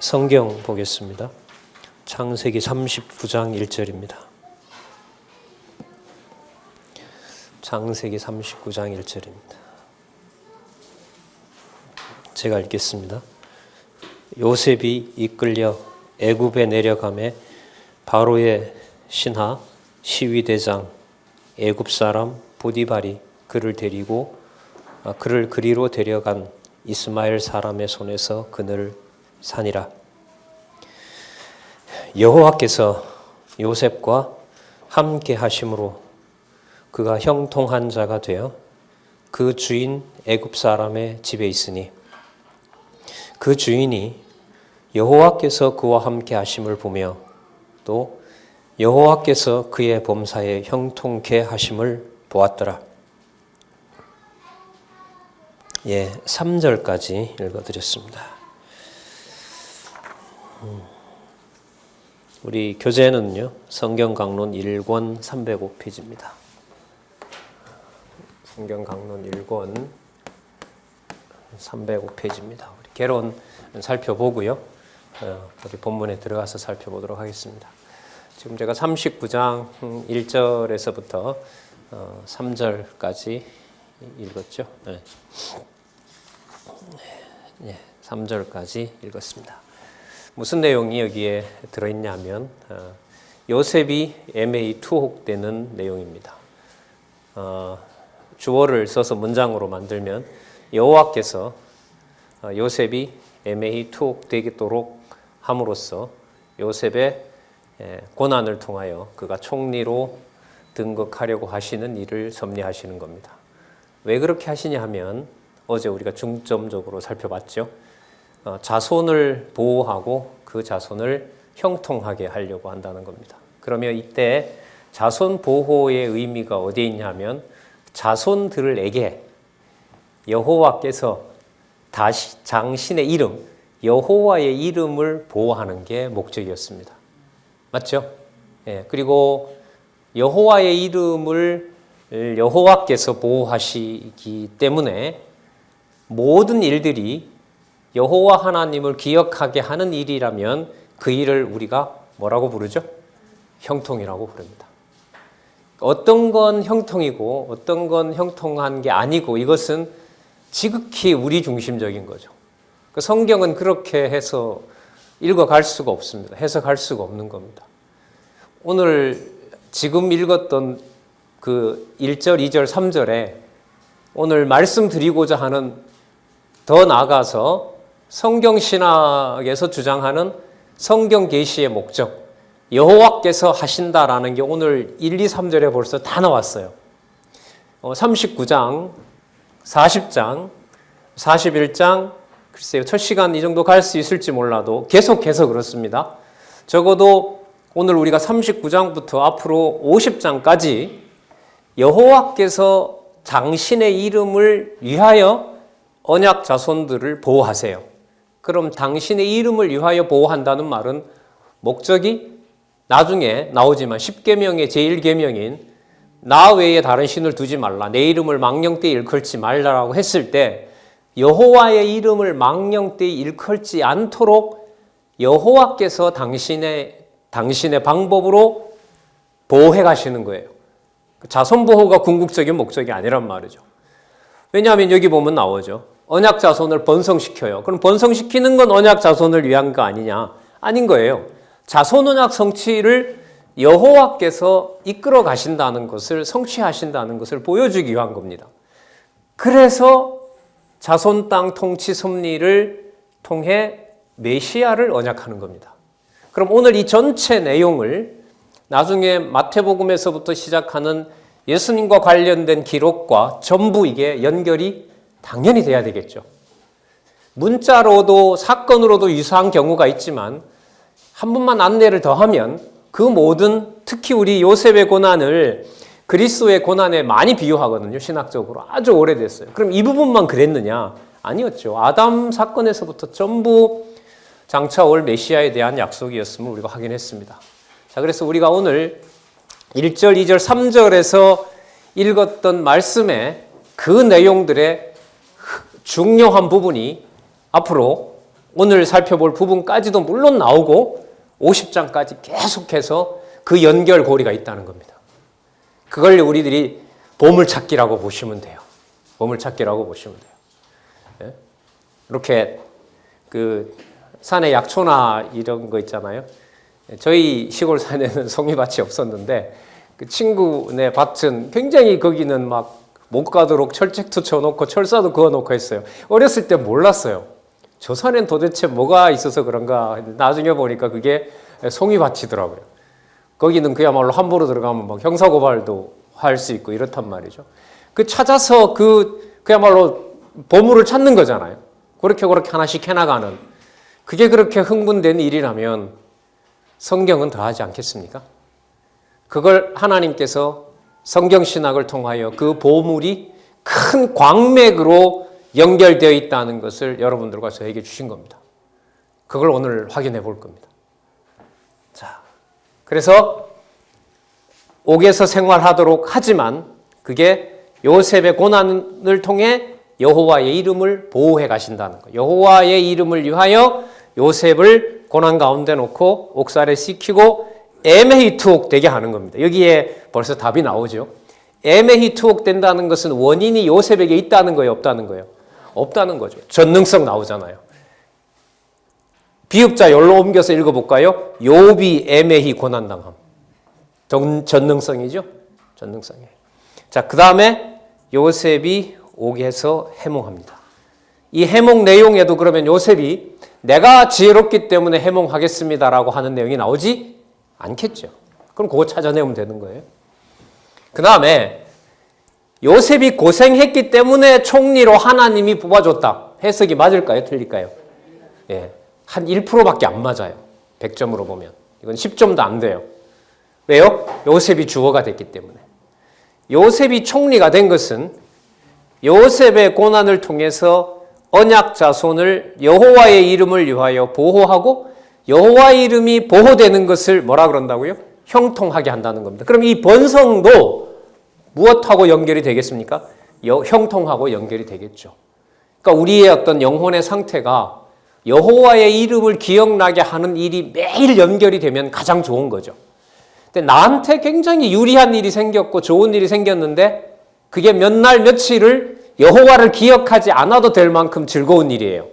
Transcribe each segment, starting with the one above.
성경 보겠습니다. 창세기 39장 1절입니다. 창세기 39장 1절입니다. 제가 읽겠습니다. 요셉이 이끌려 애굽에 내려가매 바로의 신하 시위대장 애굽 사람 보디발이 그를 그리로 데려간 이스마엘 사람의 손에서 그늘을 산이라. 여호와께서 요셉과 함께 하심으로 그가 형통한 자가 되어 그 주인 애굽 사람의 집에 있으니 그 주인이 여호와께서 그와 함께 하심을 보며 또 여호와께서 그의 범사에 형통케 하심을 보았더라. 3절까지 읽어드렸습니다. 우리 교재는요, 성경 강론 1권 305페이지입니다. 성경 강론 1권 305페이지입니다. 우리 개론 살펴보고요. 우리 본문에 들어가서 살펴보도록 하겠습니다. 지금 제가 39장 1절에서부터 3절까지 읽었죠. 3절까지 읽었습니다. 무슨 내용이 여기에 들어있냐면 요셉이 애매히 투옥되는 내용입니다. 주어를 써서 문장으로 만들면 여호와께서 요셉이 애매히 투옥되도록 함으로써 요셉의 고난을 통하여 그가 총리로 등극하려고 하시는 일을 섭리하시는 겁니다. 왜 그렇게 하시냐 하면 어제 우리가 중점적으로 살펴봤죠. 자손을 보호하고 그 자손을 형통하게 하려고 한다는 겁니다. 그러면 이때 자손 보호의 의미가 어디에 있냐면 자손들에게 여호와께서 다시 당신의 이름, 여호와의 이름을 보호하는 게 목적이었습니다. 맞죠? 그리고 여호와의 이름을 여호와께서 보호하시기 때문에 모든 일들이 여호와 하나님을 기억하게 하는 일이라면 그 일을 우리가 뭐라고 부르죠? 형통이라고 부릅니다. 어떤 건 형통이고 어떤 건 형통한 게 아니고 이것은 지극히 우리 중심적인 거죠. 성경은 그렇게 해서 읽어갈 수가 없습니다. 해석할 수가 없는 겁니다. 오늘 지금 읽었던 그 1절, 2절, 3절에 오늘 말씀드리고자 하는 더 나아가서 성경 신학에서 주장하는 성경 계시의 목적, 여호와께서 하신다라는 게 오늘 1, 2, 3절에 벌써 다 나왔어요. 39장, 40장, 41장, 글쎄요, 첫 시간 이 정도 갈 수 있을지 몰라도 계속해서 그렇습니다. 적어도 오늘 우리가 39장부터 앞으로 50장까지 여호와께서 당신의 이름을 위하여 언약 자손들을 보호하세요. 그럼 당신의 이름을 위하여 보호한다는 말은 목적이 나중에 나오지만 10계명의 제1계명인 나 외에 다른 신을 두지 말라, 내 이름을 망령되이 일컬지 말라라고 했을 때 여호와의 이름을 망령되이 일컬지 않도록 여호와께서 당신의 방법으로 보호해 가시는 거예요. 자손 보호가 궁극적인 목적이 아니란 말이죠. 왜냐하면 여기 보면 나오죠. 언약 자손을 번성시켜요. 그럼 번성시키는 건 언약 자손을 위한 거 아니냐? 아닌 거예요. 자손 언약 성취를 여호와께서 이끌어 가신다는 것을, 성취하신다는 것을 보여주기 위한 겁니다. 그래서 자손 땅 통치 섭리를 통해 메시아를 언약하는 겁니다. 그럼 오늘 이 전체 내용을 나중에 마태복음에서부터 시작하는 예수님과 관련된 기록과 전부 이게 연결이 당연히 돼야 되겠죠. 문자로도 사건으로도 유사한 경우가 있지만 한 번만 안내를 더하면 그 모든, 특히 우리 요셉의 고난을 그리스도의 고난에 많이 비유하거든요. 신학적으로 아주 오래됐어요. 그럼 이 부분만 그랬느냐? 아니었죠. 아담 사건에서부터 전부 장차 올 메시아에 대한 약속이었음을 우리가 확인했습니다. 자, 그래서 우리가 오늘 1절, 2절, 3절에서 읽었던 말씀의 그 내용들의 중요한 부분이 앞으로 오늘 살펴볼 부분까지도 물론 나오고 50장까지 계속해서 그 연결고리가 있다는 겁니다. 그걸 우리들이 보물찾기라고 보시면 돼요. 보물찾기라고 보시면 돼요. 예? 이렇게 그 산에 약초나 이런 거 있잖아요. 저희 시골 산에는 송이밭이 없었는데 그 친구네 밭은 굉장히 거기는 막 못 가도록 철책도 쳐놓고 철사도 그어놓고 했어요. 어렸을 때 몰랐어요. 저 산엔 도대체 뭐가 있어서 그런가 했는데 나중에 보니까 그게 송이밭이더라고요. 거기는 그야말로 함부로 들어가면 막 형사고발도 할 수 있고 이렇단 말이죠. 그 찾아서 그야말로 보물을 찾는 거잖아요. 그렇게 하나씩 해나가는. 그게 그렇게 흥분된 일이라면 성경은 더 하지 않겠습니까? 그걸 하나님께서 성경신학을 통하여 그 보물이 큰 광맥으로 연결되어 있다는 것을 여러분들과 저에게 주신 겁니다. 그걸 오늘 확인해 볼 겁니다. 자, 그래서 옥에서 생활하도록 하지만 그게 요셉의 고난을 통해 여호와의 이름을 보호해 가신다는 거예요. 여호와의 이름을 위하여 요셉을 고난 가운데 놓고 옥살에 씻기고 에메히투옥되게 하는 겁니다. 여기에 벌써 답이 나오죠. 에메히투옥된다는 것은 원인이 요셉에게 있다는 거예요, 없다는 거예요? 없다는 거죠. 전능성 나오잖아요. 비읍자 열로 옮겨서 읽어볼까요? 욥이 에메히 고난당함. 전능성이죠. 전능성이에요. 자, 그 다음에 요셉이 옥에서 해몽합니다. 이 해몽 내용에도 그러면 요셉이 내가 지혜롭기 때문에 해몽하겠습니다라고 하는 내용이 나오지 않겠죠. 그럼 그거 찾아내면 되는 거예요. 그 다음에 요셉이 고생했기 때문에 총리로 하나님이 뽑아줬다. 해석이 맞을까요? 틀릴까요? 예, 한 1%밖에 안 맞아요. 100점으로 보면. 이건 10점도 안 돼요. 왜요? 요셉이 주어가 됐기 때문에. 요셉이 총리가 된 것은 요셉의 고난을 통해서 언약 자손을 여호와의 이름을 위하여 보호하고 여호와의 이름이 보호되는 것을 뭐라 그런다고요? 형통하게 한다는 겁니다. 그럼 이 번성도 무엇하고 연결이 되겠습니까? 형통하고 연결이 되겠죠. 그러니까 우리의 어떤 영혼의 상태가 여호와의 이름을 기억나게 하는 일이 매일 연결이 되면 가장 좋은 거죠. 근데 나한테 굉장히 유리한 일이 생겼고 좋은 일이 생겼는데 그게 몇 날 며칠을 여호와를 기억하지 않아도 될 만큼 즐거운 일이에요.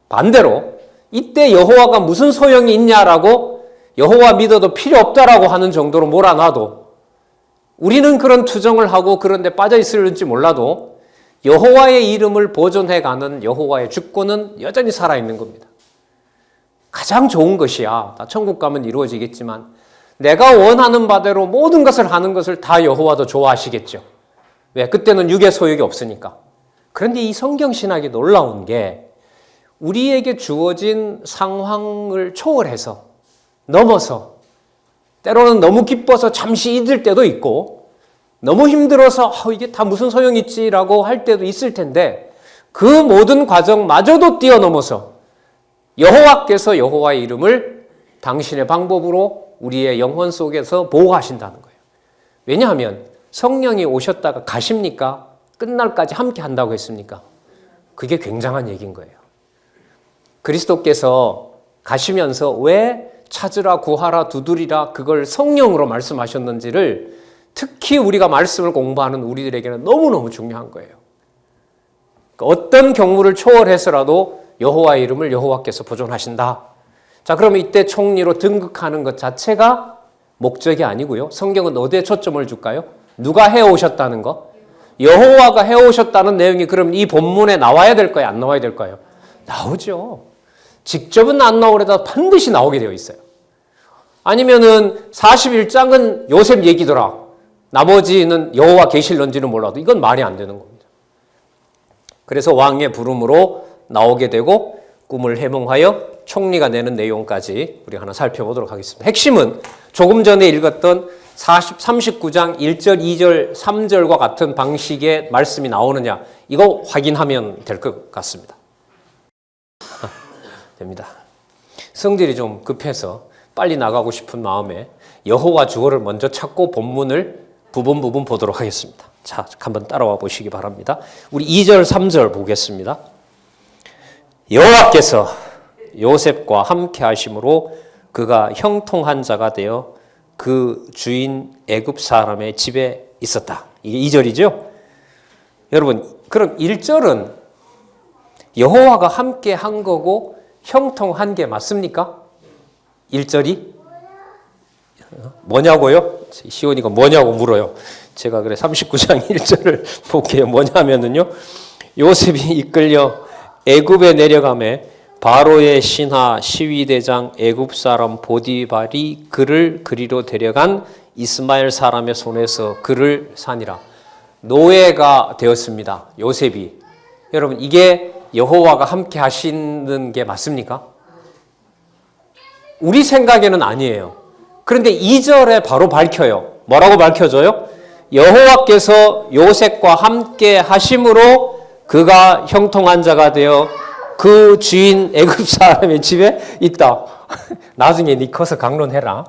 반대로 이때 여호와가 무슨 소용이 있냐라고 여호와 믿어도 필요 없다라고 하는 정도로 몰아놔도 우리는 그런 투정을 하고 그런 데 빠져 있을지 몰라도 여호와의 이름을 보존해가는 여호와의 주권은 여전히 살아있는 겁니다. 가장 좋은 것이야. 나 천국 가면 이루어지겠지만 내가 원하는 바대로 모든 것을 하는 것을 다 여호와도 좋아하시겠죠. 왜? 그때는 육의 소욕이 없으니까. 그런데 이 성경신학이 놀라운 게 우리에게 주어진 상황을 초월해서 넘어서 때로는 너무 기뻐서 잠시 잊을 때도 있고 너무 힘들어서 이게 다 무슨 소용이 있지라고 할 때도 있을 텐데 그 모든 과정마저도 뛰어넘어서 여호와께서 여호와의 이름을 당신의 방법으로 우리의 영혼 속에서 보호하신다는 거예요. 왜냐하면 성령이 오셨다가 가십니까? 끝날까지 함께 한다고 했습니까? 그게 굉장한 얘기인 거예요. 그리스도께서 가시면서 왜 찾으라 구하라 두드리라 그걸 성령으로 말씀하셨는지를 특히 우리가 말씀을 공부하는 우리들에게는 너무너무 중요한 거예요. 어떤 경우를 초월해서라도 여호와의 이름을 여호와께서 보존하신다. 자, 그러면 이때 총리로 등극하는 것 자체가 목적이 아니고요. 성경은 어디에 초점을 줄까요? 누가 해오셨다는 거? 여호와가 해오셨다는 내용이 그럼 이 본문에 나와야 될까요? 안 나와야 될까요? 나오죠. 직접은 안 나오려다 반드시 나오게 되어 있어요. 아니면은 41장은 요셉 얘기더라. 나머지는 여호와 계실런지는 몰라도 이건 말이 안 되는 겁니다. 그래서 왕의 부름으로 나오게 되고 꿈을 해몽하여 총리가 내는 내용까지 우리 하나 살펴보도록 하겠습니다. 핵심은 조금 전에 읽었던 39장 1절, 2절, 3절과 같은 방식의 말씀이 나오느냐 이거 확인하면 될 것 같습니다. 됩니다. 성질이 좀 급해서 빨리 나가고 싶은 마음에 여호와 주어를 먼저 찾고 본문을 부분 보도록 하겠습니다. 자, 한번 따라와 보시기 바랍니다. 우리 2절, 3절 보겠습니다. 여호와께서 요셉과 함께 하심으로 그가 형통한 자가 되어 그 주인 애굽 사람의 집에 있었다. 이게 2절이죠. 여러분, 그럼 1절은 여호와가 함께 한 거고 형통한 게 맞습니까? 1절이 뭐냐고요? 시온이가 뭐냐고 물어요. 제가 그래 39장 1절을 볼게요. 뭐냐면은요. 요셉이 이끌려 애굽에 내려가매 바로의 신하 시위대장 애굽 사람 보디발이 그를 그리로 데려간 이스마엘 사람의 손에서 그를 산이라. 노예가 되었습니다. 요셉이. 여러분, 이게 여호와가 함께 하시는 게 맞습니까? 우리 생각에는 아니에요. 그런데 2절에 바로 밝혀요. 뭐라고 밝혀져요? 여호와께서 요셉과 함께 하심으로 그가 형통한 자가 되어 그 주인 애굽 사람의 집에 있다. 나중에 니 커서 강론해라.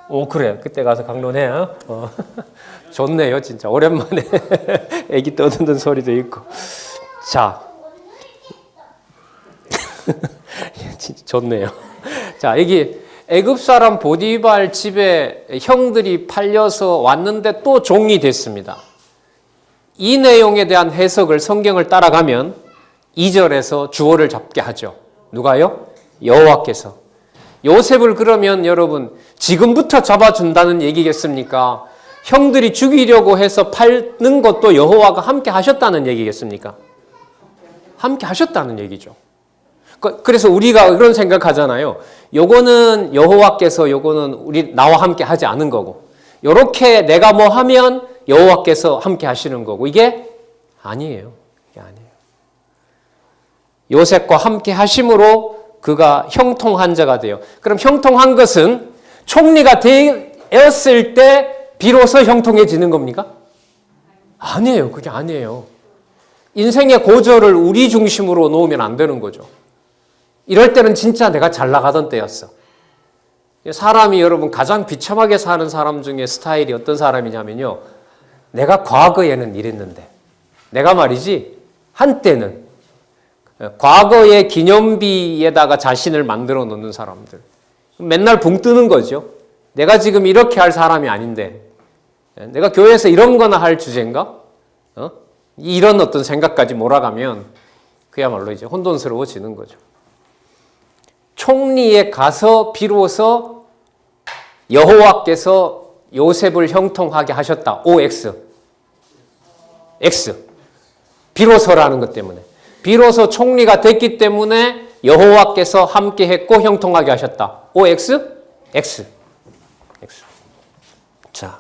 오, 그래. 그때 가서 강론해. 좋네요, 진짜. 오랜만에 애기 떠드는 소리도 있고. 자. 진짜 좋네요. 자, 여기 애굽 사람 보디발 집에 형들이 팔려서 왔는데 또 종이 됐습니다. 이 내용에 대한 해석을 성경을 따라가면 2절에서 주어를 잡게 하죠. 누가요? 여호와께서. 요셉을 그러면 여러분 지금부터 잡아준다는 얘기겠습니까? 형들이 죽이려고 해서 팔는 것도 여호와가 함께 하셨다는 얘기겠습니까? 함께 하셨다는 얘기죠. 그래서 우리가 그런 생각하잖아요. 요거는 여호와께서 요거는 우리 나와 함께 하지 않은 거고, 요렇게 내가 뭐 하면 여호와께서 함께 하시는 거고, 이게 아니에요. 이게 아니에요. 요셉과 함께 하심으로 그가 형통한 자가 돼요. 그럼 형통한 것은 총리가 되었을 때 비로소 형통해지는 겁니까? 아니에요. 그게 아니에요. 인생의 고저를 우리 중심으로 놓으면 안 되는 거죠. 이럴 때는 진짜 내가 잘 나가던 때였어. 사람이 여러분 가장 비참하게 사는 사람 중에 스타일이 어떤 사람이냐면요. 내가 과거에는 이랬는데, 내가 말이지 한때는 과거의 기념비에다가 자신을 만들어 놓는 사람들. 맨날 붕 뜨는 거죠. 내가 지금 이렇게 할 사람이 아닌데, 내가 교회에서 이런 거나 할 주제인가? 이런 어떤 생각까지 몰아가면 그야말로 이제 혼돈스러워지는 거죠. 총리에 가서 비로소 여호와께서 요셉을 형통하게 하셨다. OX. X. 비로소라는 것 때문에. 비로소 총리가 됐기 때문에 여호와께서 함께 했고 형통하게 하셨다. OX? X. X. 자,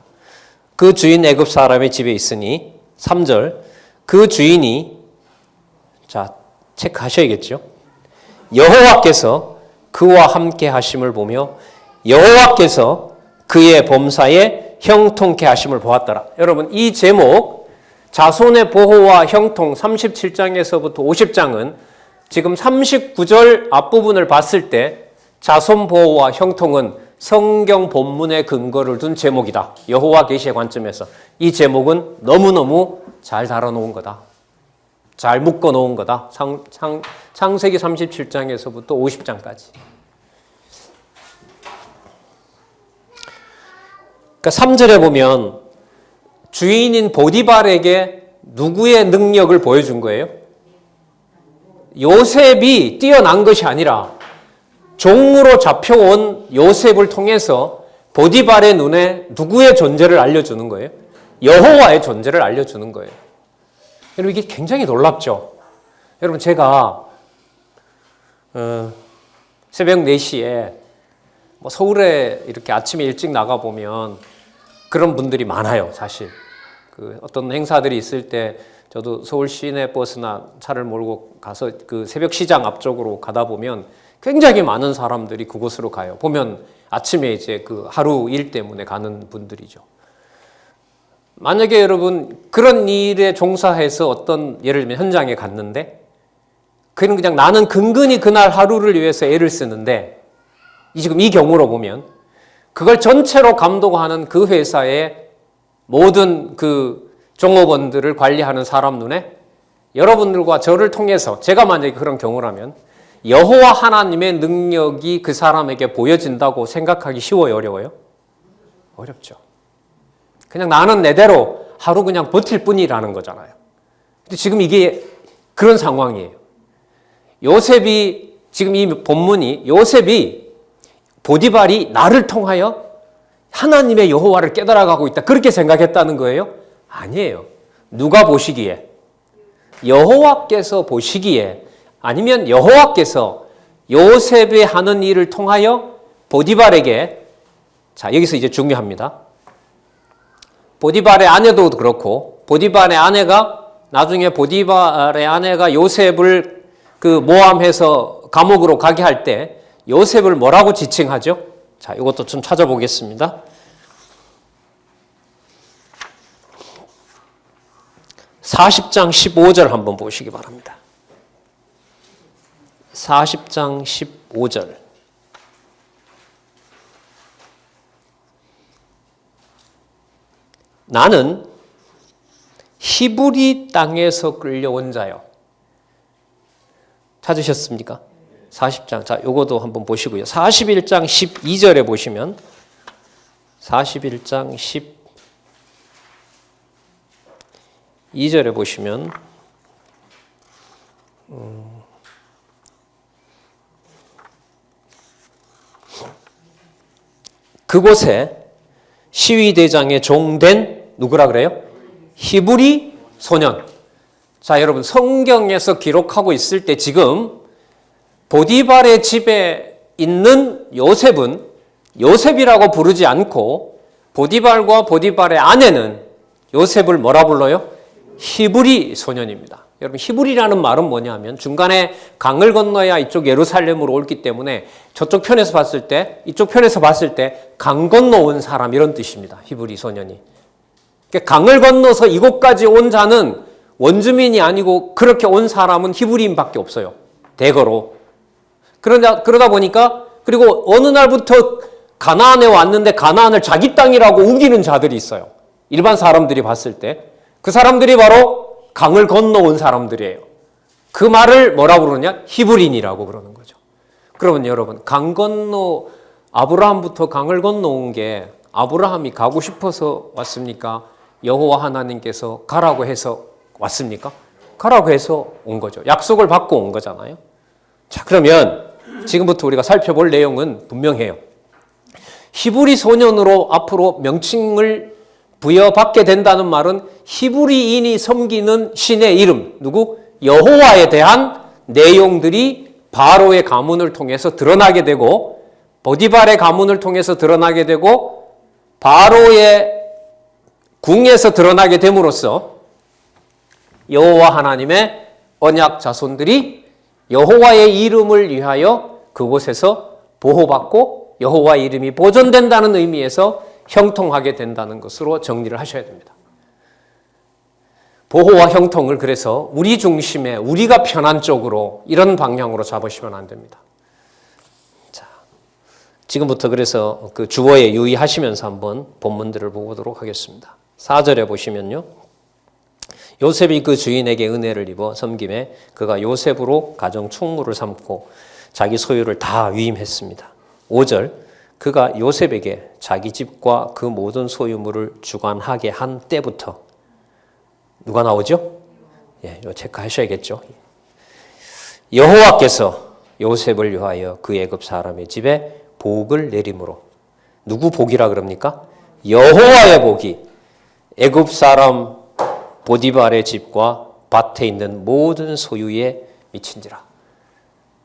그 주인 애굽 사람의 집에 있으니 3절. 그 주인이, 자, 체크하셔야겠죠. 여호와께서 그와 함께 하심을 보며 여호와께서 그의 범사에 형통케 하심을 보았더라. 여러분, 이 제목 자손의 보호와 형통 37장에서부터 50장은 지금 39절 앞부분을 봤을 때 자손 보호와 형통은 성경 본문의 근거를 둔 제목이다. 여호와 계시의 관점에서 이 제목은 너무너무 잘 다뤄놓은 거다. 잘 묶어놓은 거다. 창세기 37장에서부터 50장까지. 그러니까 3절에 보면 주인인 보디발에게 누구의 능력을 보여준 거예요? 요셉이 뛰어난 것이 아니라 종으로 잡혀온 요셉을 통해서 보디발의 눈에 누구의 존재를 알려주는 거예요? 여호와의 존재를 알려주는 거예요. 여러분, 이게 굉장히 놀랍죠? 여러분, 제가 새벽 4시에 뭐 서울에 이렇게 아침에 일찍 나가보면 그런 분들이 많아요, 사실. 그 어떤 행사들이 있을 때 저도 서울 시내 버스나 차를 몰고 가서 그 새벽 시장 앞쪽으로 가다 보면 굉장히 많은 사람들이 그곳으로 가요. 보면 아침에 이제 그 하루 일 때문에 가는 분들이죠. 만약에 여러분 그런 일에 종사해서 어떤 예를 들면 현장에 갔는데 그냥 나는 근근히 그날 하루를 위해서 애를 쓰는데 지금 이 경우로 보면 그걸 전체로 감독하는 그 회사의 모든 그 종업원들을 관리하는 사람 눈에 여러분들과 저를 통해서 제가 만약에 그런 경우라면 여호와 하나님의 능력이 그 사람에게 보여진다고 생각하기 쉬워요, 어려워요? 어렵죠. 그냥 나는 내대로 하루 그냥 버틸 뿐이라는 거잖아요. 근데 지금 이게 그런 상황이에요. 요셉이 지금 이 본문이 요셉이 보디발이 나를 통하여 하나님의 여호와를 깨달아가고 있다 그렇게 생각했다는 거예요? 아니에요. 누가 보시기에? 여호와께서 보시기에 아니면 여호와께서 요셉이 하는 일을 통하여 보디발에게 자 여기서 이제 중요합니다. 보디발의 아내도 그렇고 보디발의 아내가 나중에 보디발의 아내가 요셉을 그 모함해서 감옥으로 가게 할 때 요셉을 뭐라고 지칭하죠? 자, 이것도 좀 찾아보겠습니다. (40장 15절) 한번 보시기 바랍니다. 40장 15절. 나는 히브리 땅에서 끌려온 자요. 찾으셨습니까? 40장. 자, 요거도 한번 보시고요. 41장 12절에 보시면 41장 12절에 보시면 그곳에 시위대장의 종된 누구라 그래요? 히브리 소년. 자, 여러분 성경에서 기록하고 있을 때 지금 보디발의 집에 있는 요셉은 요셉이라고 부르지 않고 보디발과 보디발의 아내는 요셉을 뭐라 불러요? 히브리 소년입니다. 여러분 히브리라는 말은 뭐냐면 중간에 강을 건너야 이쪽 예루살렘으로 올기 때문에 저쪽 편에서 봤을 때 이쪽 편에서 봤을 때 강 건너온 사람 이런 뜻입니다. 히브리 소년이. 그러니까 강을 건너서 이곳까지 온 자는 원주민이 아니고 그렇게 온 사람은 히브리인밖에 없어요. 대거로. 그러다 보니까 그리고 어느 날부터 가나안에 왔는데 가나안을 자기 땅이라고 우기는 자들이 있어요. 일반 사람들이 봤을 때. 그 사람들이 바로 강을 건너온 사람들이에요. 그 말을 뭐라고 그러냐? 히브리인이라고 그러는 거죠. 그러면 여러분 강 건너 아브라함부터 강을 건너온 게 아브라함이 가고 싶어서 왔습니까? 여호와 하나님께서 가라고 해서 왔습니까? 가라고 해서 온 거죠. 약속을 받고 온 거잖아요. 자, 그러면 지금부터 우리가 살펴볼 내용은 분명해요. 히브리 소년으로 앞으로 명칭을 부여받게 된다는 말은 히브리인이 섬기는 신의 이름, 누구? 여호와에 대한 내용들이 바로의 가문을 통해서 드러나게 되고 보디발의 가문을 통해서 드러나게 되고 바로의 궁에서 드러나게 됨으로써 여호와 하나님의 언약 자손들이 여호와의 이름을 위하여 그곳에서 보호받고 여호와의 이름이 보존된다는 의미에서 형통하게 된다는 것으로 정리를 하셔야 됩니다. 보호와 형통을 그래서 우리 중심에 우리가 편한 쪽으로 이런 방향으로 잡으시면 안 됩니다. 자, 지금부터 그래서 그 주어에 유의하시면서 한번 본문들을 보도록 하겠습니다. 4절에 보시면요. 요셉이 그 주인에게 은혜를 입어 섬김에 그가 요셉으로 가정 충무를 삼고 자기 소유를 다 위임했습니다. 5절 그가 요셉에게 자기 집과 그 모든 소유물을 주관하게 한 때부터 누가 나오죠? 예, 이거 체크하셔야겠죠. 여호와께서 요셉을 위하여 그 애굽 사람의 집에 복을 내림으로 누구 복이라 그럽니까? 여호와의 복이 애굽 사람 보디발의 집과 밭에 있는 모든 소유에 미친지라.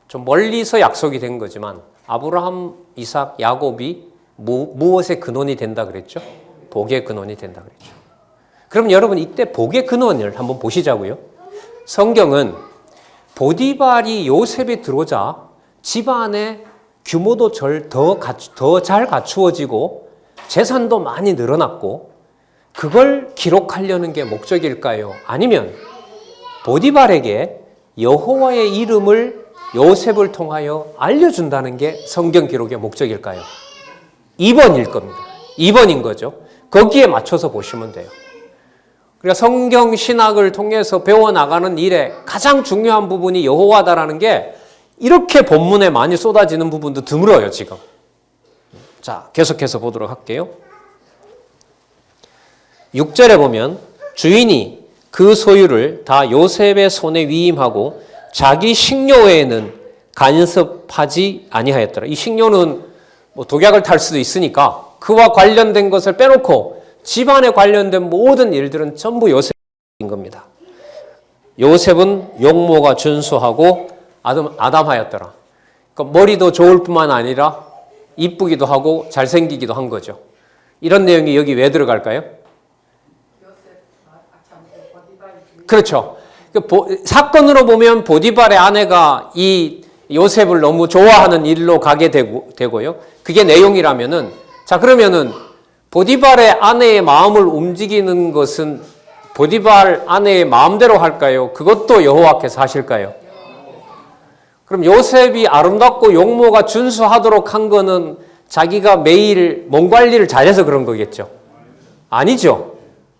좀 멀리서 약속이 된 거지만 아브라함, 이삭, 야곱이 무엇의 근원이 된다 그랬죠? 복의 근원이 된다 그랬죠. 그럼 여러분 이때 복의 근원을 한번 보시자고요. 성경은 보디발이 요셉이 들어오자 집안의 규모도 더 잘 갖추어지고 재산도 많이 늘어났고 그걸 기록하려는 게 목적일까요? 아니면 보디발에게 여호와의 이름을 요셉을 통하여 알려준다는 게 성경 기록의 목적일까요? 2번일 겁니다. 2번인 거죠. 거기에 맞춰서 보시면 돼요. 그러니까 성경 신학을 통해서 배워나가는 일에 가장 중요한 부분이 여호와다라는 게 이렇게 본문에 많이 쏟아지는 부분도 드물어요, 지금. 자, 계속해서 보도록 할게요. 6절에 보면 주인이 그 소유를 다 요셉의 손에 위임하고 자기 식료 외에는 간섭하지 아니하였더라. 이 식료는 뭐 독약을 탈 수도 있으니까 그와 관련된 것을 빼놓고 집안에 관련된 모든 일들은 전부 요셉인 겁니다. 요셉은 용모가 준수하고 아담하였더라. 그러니까 머리도 좋을 뿐만 아니라 이쁘기도 하고 잘생기기도 한 거죠. 이런 내용이 여기 왜 들어갈까요? 그렇죠. 사건으로 보면 보디발의 아내가 이 요셉을 너무 좋아하는 일로 가게 되고요. 그게 내용이라면은, 자, 그러면은 보디발의 아내의 마음을 움직이는 것은 보디발 아내의 마음대로 할까요? 그것도 여호와께서 하실까요? 그럼 요셉이 아름답고 용모가 준수하도록 한 거는 자기가 매일 몸 관리를 잘해서 그런 거겠죠? 아니죠.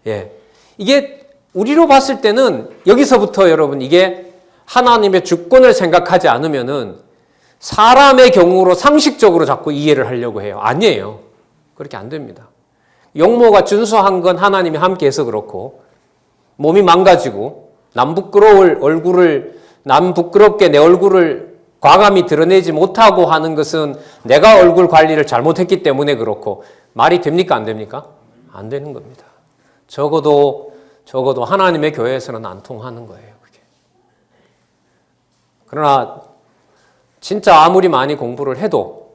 예. 이게 우리로 봤을 때는 여기서부터 여러분 이게 하나님의 주권을 생각하지 않으면은 사람의 경우로 상식적으로 자꾸 이해를 하려고 해요. 아니에요. 그렇게 안 됩니다. 용모가 준수한 건 하나님이 함께해서 그렇고 몸이 망가지고 남 부끄럽게 내 얼굴을 과감히 드러내지 못하고 하는 것은 내가 얼굴 관리를 잘못했기 때문에 그렇고 말이 됩니까? 안 됩니까? 안 되는 겁니다. 적어도 하나님의 교회에서는 안 통하는 거예요. 그게. 그러나 진짜 아무리 많이 공부를 해도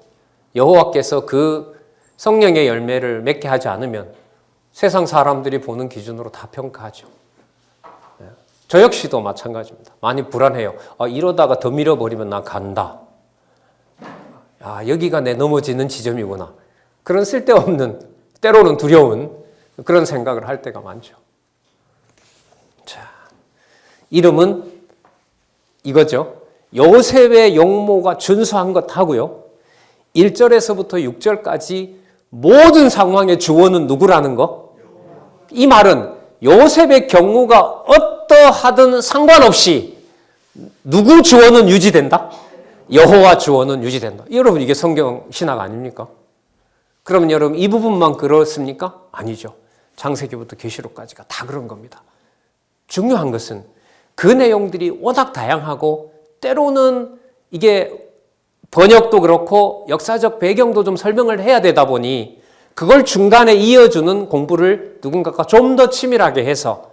여호와께서 그 성령의 열매를 맺게 하지 않으면 세상 사람들이 보는 기준으로 다 평가하죠. 저 역시도 마찬가지입니다. 많이 불안해요. 이러다가 더 밀어버리면 나 간다. 여기가 내 넘어지는 지점이구나. 그런 쓸데없는, 때로는 두려운 그런 생각을 할 때가 많죠. 자, 이름은 이거죠. 요셉의 용모가 준수한 것 하고요. 1절에서부터 6절까지 모든 상황의 주원은 누구라는 거? 이 말은 요셉의 경우가 어떠하든 상관없이 누구 주원은 유지된다? 여호와 주원은 유지된다. 여러분 이게 성경 신학 아닙니까? 그러면 여러분 이 부분만 그렇습니까? 아니죠. 창세기부터 계시록까지가 다 그런 겁니다. 중요한 것은 그 내용들이 워낙 다양하고 때로는 이게 번역도 그렇고 역사적 배경도 좀 설명을 해야 되다 보니 그걸 중간에 이어주는 공부를 누군가가 좀 더 치밀하게 해서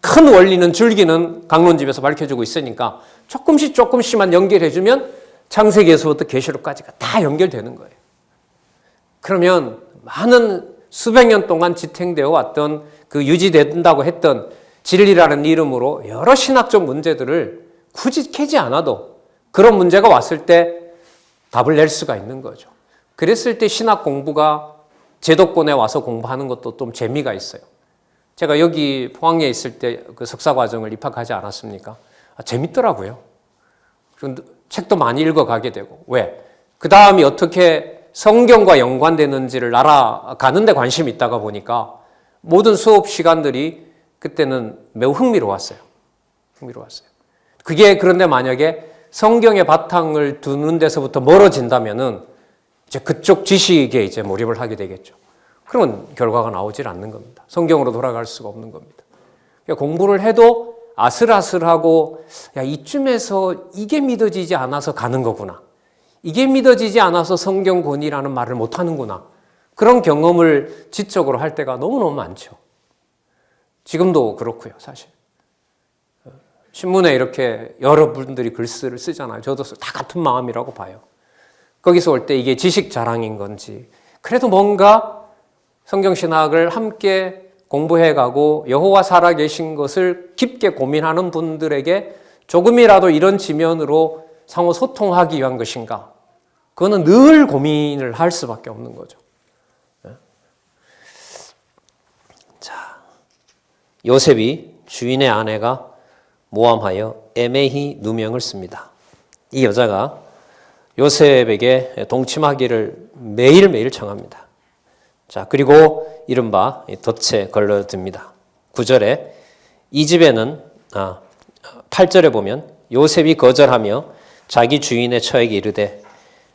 큰 원리는 줄기는 강론집에서 밝혀주고 있으니까 조금씩만 연결해주면 창세기에서부터 계시록까지가 다 연결되는 거예요. 그러면 많은 수백 년 동안 지탱되어 왔던 그 유지된다고 했던 진리라는 이름으로 여러 신학적 문제들을 굳이 캐지 않아도 그런 문제가 왔을 때 답을 낼 수가 있는 거죠. 그랬을 때 신학 공부가 제도권에 와서 공부하는 것도 좀 재미가 있어요. 제가 여기 포항에 있을 때 그 석사 과정을 입학하지 않았습니까? 재밌더라고요. 그런데 책도 많이 읽어가게 되고. 왜? 그 다음이 어떻게 성경과 연관되는지를 알아가는 데 관심이 있다가 보니까 모든 수업 시간들이 그때는 매우 흥미로웠어요. 그게 그런데 만약에 성경의 바탕을 두는 데서부터 멀어진다면은 이제 그쪽 지식에 이제 몰입을 하게 되겠죠. 그런 결과가 나오질 않는 겁니다. 성경으로 돌아갈 수가 없는 겁니다. 그러니까 공부를 해도 아슬아슬하고 이쯤에서 이게 믿어지지 않아서 가는 거구나. 이게 믿어지지 않아서 성경 권위라는 말을 못 하는구나. 그런 경험을 지적으로 할 때가 너무너무 많죠. 지금도 그렇고요, 사실. 신문에 이렇게 여러분들이 글쓰를 쓰잖아요. 저도 다 같은 마음이라고 봐요. 거기서 올 때 이게 지식 자랑인 건지 그래도 뭔가 성경신학을 함께 공부해가고 여호와 살아계신 것을 깊게 고민하는 분들에게 조금이라도 이런 지면으로 상호 소통하기 위한 것인가? 그거는 늘 고민을 할 수밖에 없는 거죠. 자, 요셉이 주인의 아내가 모함하여 애매히 누명을 씁니다. 이 여자가 요셉에게 동침하기를 매일매일 청합니다. 자, 그리고 이른바 덫에 걸려듭니다. 9절에 이 집에는 8절에 보면 요셉이 거절하며 자기 주인의 처에게 이르되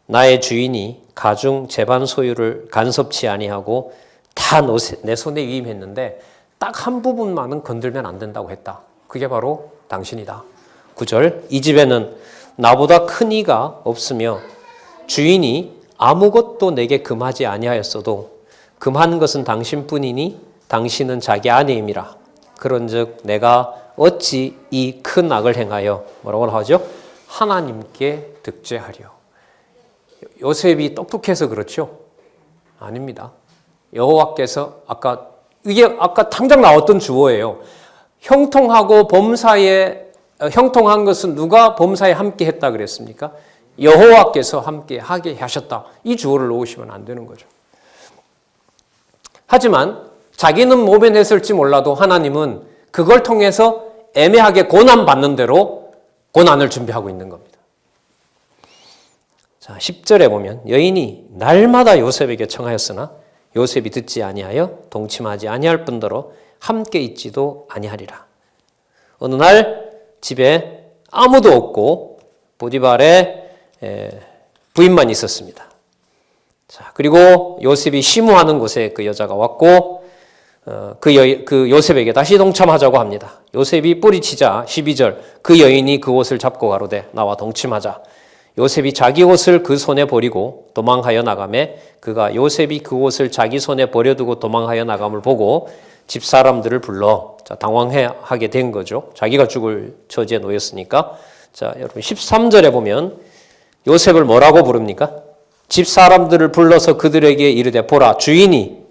나의 주인이 가중 재반 소유를 간섭치 아니하고 다 내 손에 위임했는데 딱 한 부분만은 건들면 안 된다고 했다. 그게 바로 당신이다. 9절 이 집에는 나보다 큰 이가 없으며 주인이 아무것도 내게 금하지 아니하였어도 금한 것은 당신뿐이니 당신은 자기 아내임이라. 그런즉 내가 어찌 이 큰 악을 행하여 뭐라고 하죠? 하나님께 득죄하려. 요셉이 똑똑해서 그렇죠? 아닙니다. 여호와께서 이게 아까 당장 나왔던 주어예요. 형통하고 범사에 형통한 것은 누가 범사에 함께 했다 그랬습니까? 여호와께서 함께 하게 하셨다. 이 주어를 놓으시면 안 되는 거죠. 하지만 자기는 모면했을지 몰라도 하나님은 그걸 통해서 애매하게 고난받는 대로 고난을 준비하고 있는 겁니다. 자, 10절에 보면 여인이 날마다 요셉에게 청하였으나 요셉이 듣지 아니하여 동침하지 아니할 뿐더러 함께 있지도 아니하리라. 어느 날 집에 아무도 없고 보디발의 부인만 있었습니다. 자, 그리고 요셉이 시무하는 곳에 그 여자가 왔고 그 요셉에게 다시 동참하자고 합니다. 요셉이 뿌리치자 12절 그 여인이 그 옷을 잡고 가로되 나와 동침하자. 요셉이 자기 옷을 그 손에 버리고 도망하여 나가매 그가 요셉이 그 옷을 자기 손에 버려두고 도망하여 나감을 보고 집사람들을 불러 당황하게 된 거죠. 자기가 죽을 처지에 놓였으니까. 자, 여러분 13절에 보면 요셉을 뭐라고 부릅니까? 집사람들을 불러서 그들에게 이르되 보라 주인이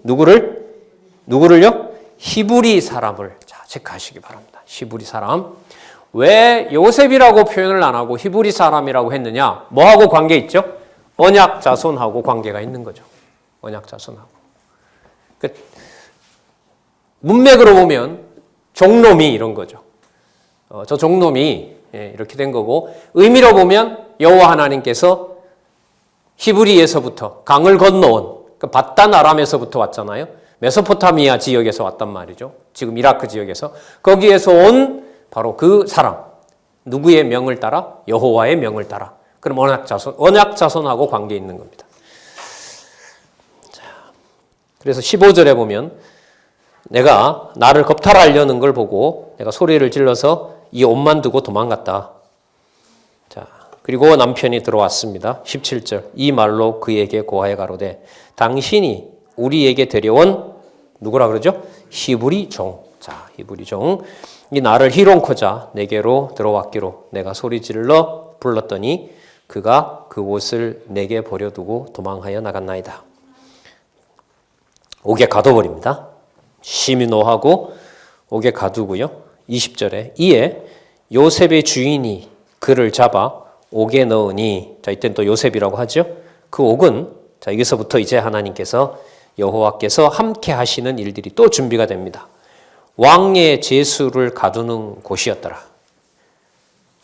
누구를요? 히브리 사람을. 자, 체크하시기 바랍니다. 히브리 사람. 왜 요셉이라고 표현을 안 하고 히브리 사람이라고 했느냐? 뭐하고 관계 있죠? 언약 자손하고 관계가 있는 거죠. 언약 자손하고. 문맥으로 보면 종놈이 이런 거죠. 저 종놈이 이렇게 된 거고, 의미로 보면 여호와 하나님께서 히브리에서부터 강을 건너온 바단 아람에서부터 왔잖아요. 메소포타미아 지역에서 왔단 말이죠. 지금 이라크 지역에서. 거기에서 온 바로 그 사람. 누구의 명을 따라? 여호와의 명을 따라. 그럼 언약 자손하고 관계 있는 겁니다. 자, 그래서 15절에 보면 내가 나를 겁탈하려는 걸 보고 내가 소리를 질러서 이 옷만 두고 도망갔다. 자, 그리고 남편이 들어왔습니다. 17절 이 말로 그에게 고하여 가로되 당신이 우리에게 데려온 누구라 그러죠? 히브리 종. 자, 히브리 종. 이 나를 희롱코자 내게로 들어왔기로 내가 소리 질러 불렀더니 그가 그 옷을 내게 버려두고 도망하여 나갔나이다. 옥에 가둬버립니다. 심히 노하고 옥에 가두고요. 20절에 이에 요셉의 주인이 그를 잡아 옥에 넣으니, 자, 이때는 또 요셉이라고 하죠. 그 옥은, 자, 여기서부터 이제 하나님께서 여호와께서 함께 하시는 일들이 또 준비가 됩니다. 왕의 제수를 가두는 곳이었더라.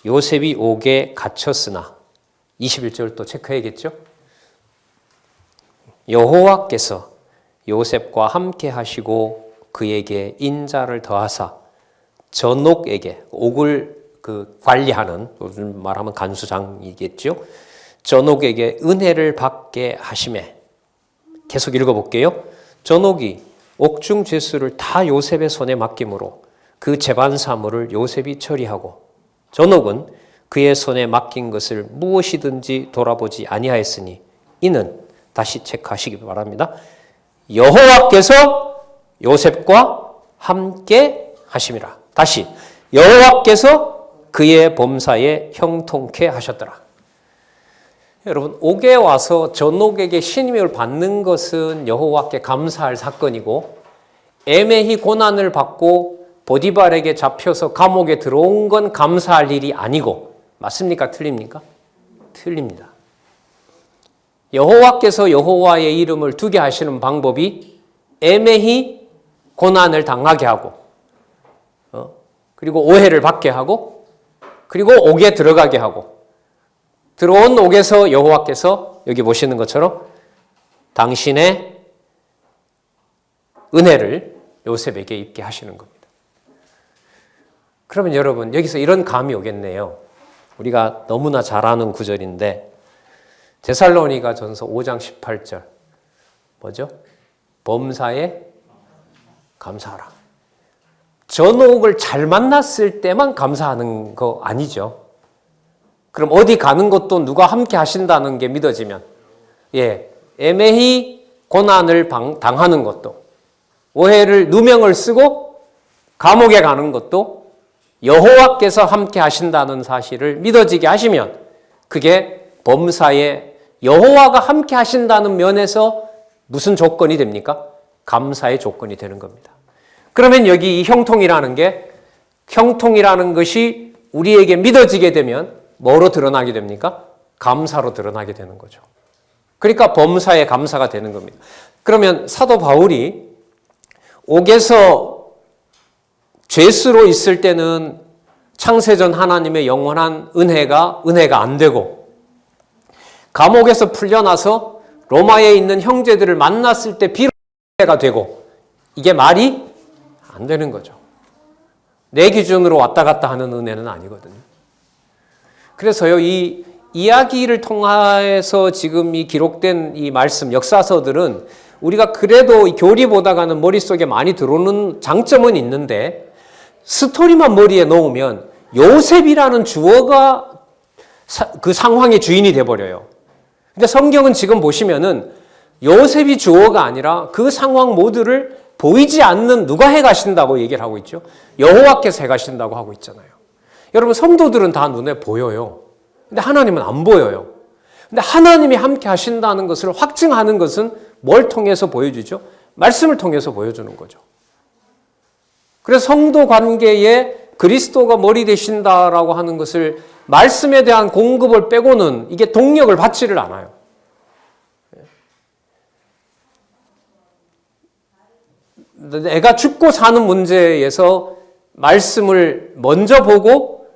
요셉이 옥에 갇혔으나 21절 또 체크해야겠죠. 여호와께서 요셉과 함께 하시고 그에게 인자를 더하사 전옥에게, 옥을 관리하는, 요즘 말하면 간수장이겠죠. 전옥에게 은혜를 받게 하심에, 계속 읽어볼게요. 전옥이 옥중 죄수를 다 요셉의 손에 맡김으로 그 재반 사물을 요셉이 처리하고 전옥은 그의 손에 맡긴 것을 무엇이든지 돌아보지 아니하였으니 이는, 다시 체크하시기 바랍니다. 여호와께서 요셉과 함께 하심이라. 다시 여호와께서 그의 범사에 형통케 하셨더라. 여러분, 옥에 와서 전옥에게 신임을 받는 것은 여호와께 감사할 사건이고, 애매히 고난을 받고 보디발에게 잡혀서 감옥에 들어온 건 감사할 일이 아니고, 맞습니까? 틀립니까? 틀립니다. 여호와께서 여호와의 이름을 두게 하시는 방법이 애매히 고난을 당하게 하고, 그리고 오해를 받게 하고, 그리고 옥에 들어가게 하고, 들어온 옥에서 여호와께서 여기 보시는 것처럼 당신의 은혜를 요셉에게 입게 하시는 겁니다. 그러면 여러분, 여기서 이런 감이 오겠네요. 우리가 너무나 잘 아는 구절인데 데살로니가전서 5장 18절 뭐죠? 범사에 감사하라. 전옥을 잘 만났을 때만 감사하는 거 아니죠. 그럼 어디 가는 것도 누가 함께 하신다는 게 믿어지면 애매히 고난을 당하는 것도 오해를 누명을 쓰고 감옥에 가는 것도 여호와께서 함께 하신다는 사실을 믿어지게 하시면 그게 범사에 여호와가 함께 하신다는 면에서 무슨 조건이 됩니까? 감사의 조건이 되는 겁니다. 그러면 여기 이 형통이라는 것이 우리에게 믿어지게 되면 뭐로 드러나게 됩니까? 감사로 드러나게 되는 거죠. 그러니까 범사에 감사가 되는 겁니다. 그러면 사도 바울이 옥에서 죄수로 있을 때는 창세전 하나님의 영원한 은혜가 안 되고 감옥에서 풀려나서 로마에 있는 형제들을 만났을 때 비로소 은혜가 되고 이게 말이 안 되는 거죠. 내 기준으로 왔다 갔다 하는 은혜는 아니거든요. 그래서요, 이 이야기를 통해서 지금 이 기록된 이 말씀, 역사서들은 우리가 그래도 교리 보다가는 머릿속에 많이 들어오는 장점은 있는데 스토리만 머리에 넣으면 요셉이라는 주어가 그 상황의 주인이 돼버려요. 근데 성경은 지금 보시면은 요셉이 주어가 아니라 그 상황 모두를 보이지 않는 누가 해가신다고 얘기를 하고 있죠. 여호와께서 해가신다고 하고 있잖아요. 여러분 성도들은 다 눈에 보여요. 근데 하나님은 안 보여요. 근데 하나님이 함께 하신다는 것을 확증하는 것은 뭘 통해서 보여주죠? 말씀을 통해서 보여주는 거죠. 그래서 성도 관계에 그리스도가 머리 되신다라고 하는 것을 말씀에 대한 공급을 빼고는 이게 동력을 받지를 않아요. 내가 죽고 사는 문제에서 말씀을 먼저 보고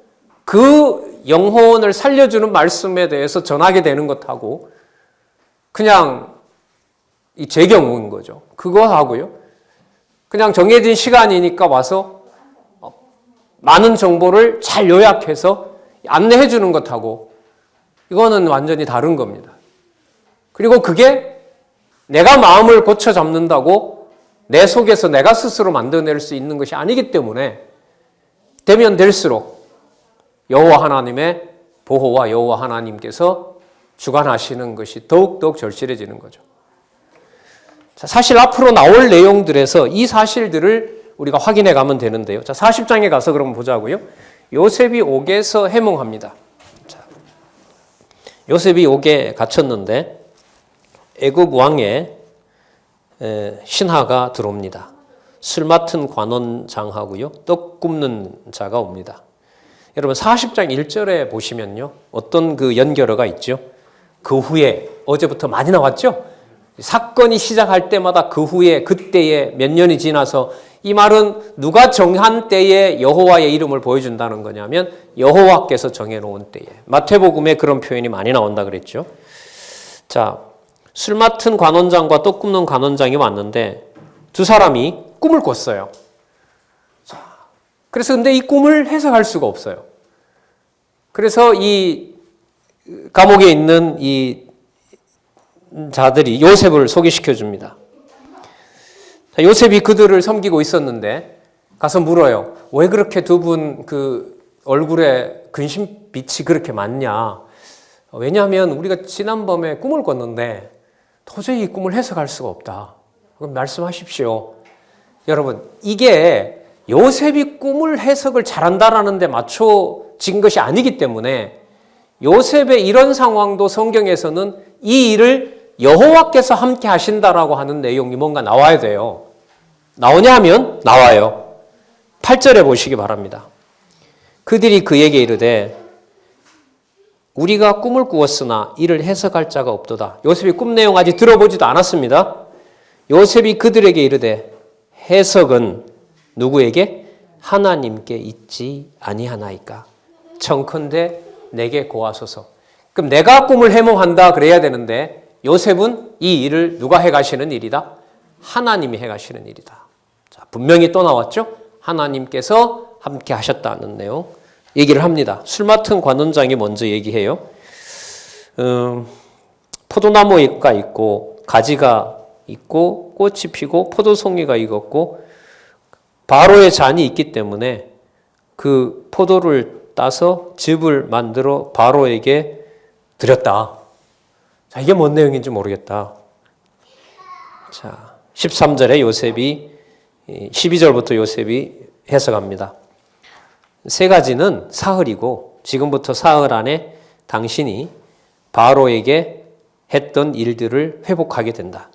그 영혼을 살려주는 말씀에 대해서 전하게 되는 것하고 그냥 제 경우인 거죠. 그거 하고요. 그냥 정해진 시간이니까 와서 많은 정보를 잘 요약해서 안내해 주는 것하고 이거는 완전히 다른 겁니다. 그리고 그게 내가 마음을 고쳐 잡는다고 내 속에서 내가 스스로 만들어낼 수 있는 것이 아니기 때문에 되면 될수록 여호와 하나님의 보호와 여호와 하나님께서 주관하시는 것이 더욱더욱 절실해지는 거죠. 사실 앞으로 나올 내용들에서 이 사실들을 우리가 확인해 가면 되는데요. 자, 40장에 가서 그럼 보자고요. 요셉이 옥에서 해몽합니다. 자, 요셉이 옥에 갇혔는데 애굽 왕의 신하가 들어옵니다. 술 맡은 관원장하고요. 떡 굽는 자가 옵니다. 여러분 40장 1절에 보시면요. 어떤 그 연결어가 있죠. 그 후에 어제부터 많이 나왔죠. 사건이 시작할 때마다 그 후에 그때에 몇 년이 지나서 이 말은 누가 정한 때에 여호와의 이름을 보여준다는 거냐면 여호와께서 정해놓은 때에. 마태복음에 그런 표현이 많이 나온다 그랬죠. 자, 술 맡은 관원장과 떡 굽는 관원장이 왔는데 두 사람이 꿈을 꿨어요. 자, 그래서 근데 이 꿈을 해석할 수가 없어요. 그래서 이 감옥에 있는 이 자들이 요셉을 소개시켜 줍니다. 요셉이 그들을 섬기고 있었는데 가서 물어요. 왜 그렇게 두 분 그 얼굴에 근심빛이 그렇게 많냐? 왜냐하면 우리가 지난밤에 꿈을 꿨는데 도저히 이 꿈을 해석할 수가 없다. 그럼 말씀하십시오. 여러분, 이게 요셉이 꿈을 해석을 잘한다라는 데 맞춰진 것이 아니기 때문에 요셉의 이런 상황도 성경에서는 이 일을 여호와께서 함께 하신다라고 하는 내용이 뭔가 나와야 돼요. 나오냐 하면 나와요. 8절에 보시기 바랍니다. 그들이 그에게 이르되 우리가 꿈을 꾸었으나 이를 해석할 자가 없도다. 요셉이 꿈 내용 아직 들어보지도 않았습니다. 요셉이 그들에게 이르되 해석은 누구에게? 하나님께 있지 아니하나이까. 청컨대 내게 고하소서. 그럼 내가 꿈을 해몽한다 그래야 되는데 요셉은 이 일을 누가 해가시는 일이다? 하나님이 해가시는 일이다. 자, 분명히 또 나왔죠? 하나님께서 함께 하셨다는 내용. 얘기를 합니다. 술 맡은 관원장이 먼저 얘기해요. 포도나무가 있고 가지가 있고 꽃이 피고 포도송이가 익었고 바로의 잔이 있기 때문에 그 포도를 따서 즙을 만들어 바로에게 드렸다. 자, 이게 뭔 내용인지 모르겠다. 자, 13절에 요셉이 12절부터 요셉이 해석합니다. 세 가지는 사흘이고 지금부터 사흘 안에 당신이 바로에게 했던 일들을 회복하게 된다.